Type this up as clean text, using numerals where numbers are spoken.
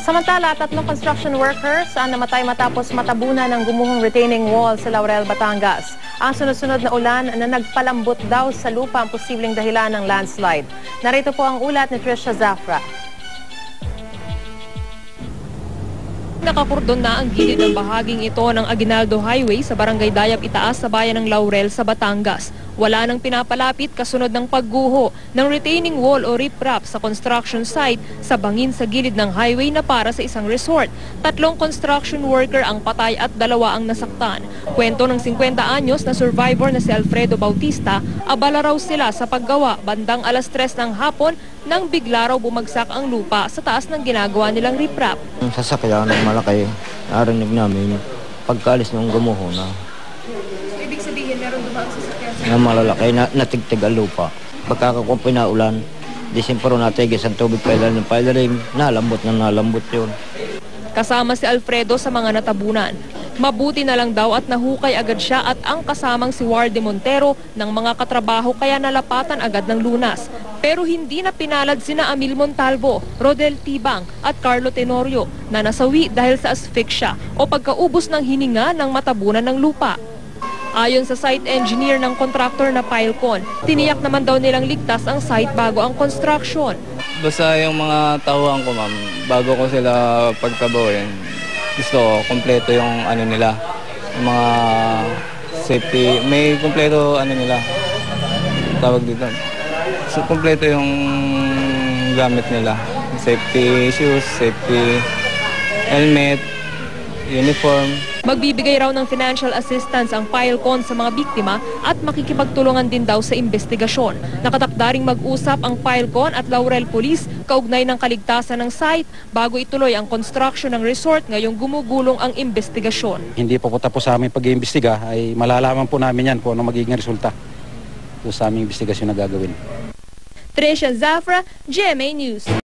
Samantala, 3 construction workers ang namatay matapos matabunan ng gumuhong retaining wall sa Laurel, Batangas. Ang sunod-sunod na ulan na nagpalambot daw sa lupa ang posibleng dahilan ng landslide. Narito po ang ulat ni Trisha Zafra. Nakakordon na ang gilid ng bahaging ito ng Aguinaldo Highway sa Barangay Dayap Itaas sa bayan ng Laurel sa Batangas. Wala nang pinapalapit kasunod ng pagguho ng retaining wall o riprap sa construction site sa bangin sa gilid ng highway na para sa isang resort. 3 construction worker ang patay at 2 ang nasaktan. Kwento ng 50 anyos na survivor na si Alfredo Bautista, abala raw sila sa paggawa bandang 3:00 ng hapon nang bigla raw bumagsak ang lupa sa taas ng ginagawa nilang riprap. Ang sasakyan ng malaki, narinig namin pagkaalis ng gumuho na. Ibig sabihin meron dumang sasakyan Na malalaki, natigtig ang lupa. Pagkakakong pinaulan, disimparo natigis ang tubig pailalim, nalambot yun. Kasama si Alfredo sa mga natabunan. Mabuti na lang daw at nahukay agad siya at ang kasamang si Warde Montero ng mga katrabaho kaya nalapatan agad ng lunas. Pero hindi na pinalad sina Amil Montalvo, Rodel Tibang at Carlo Tenorio na nasawi dahil sa asphyxia o pagkaubos ng hininga ng matabunan ng lupa. Ayon sa site engineer ng contractor na Pilcon, tiniyak naman daw nilang ligtas ang site bago ang construction. Basta yung mga tauhan ko, ma'am, bago ko sila pagtabawin, gusto ko kompleto yung ano nila, yung mga safety, may kompleto ano nila, tawag dito. So, kompleto yung gamit nila, safety shoes, safety helmet, uniform. Magbibigay raw ng financial assistance ang Pilcon sa mga biktima at makikipagtulungan din daw sa investigasyon. Nakatakda ring mag-usap ang Pilcon at Laurel Police kaugnay ng kaligtasan ng site bago ituloy ang construction ng resort ngayong gumugulong ang investigasyon. Hindi po tapos sa aming pag-iimbestiga ay malalaman po namin yan kung ano magiging resulta sa aming investigasyon na gagawin. Trisha Zafra, GMA News.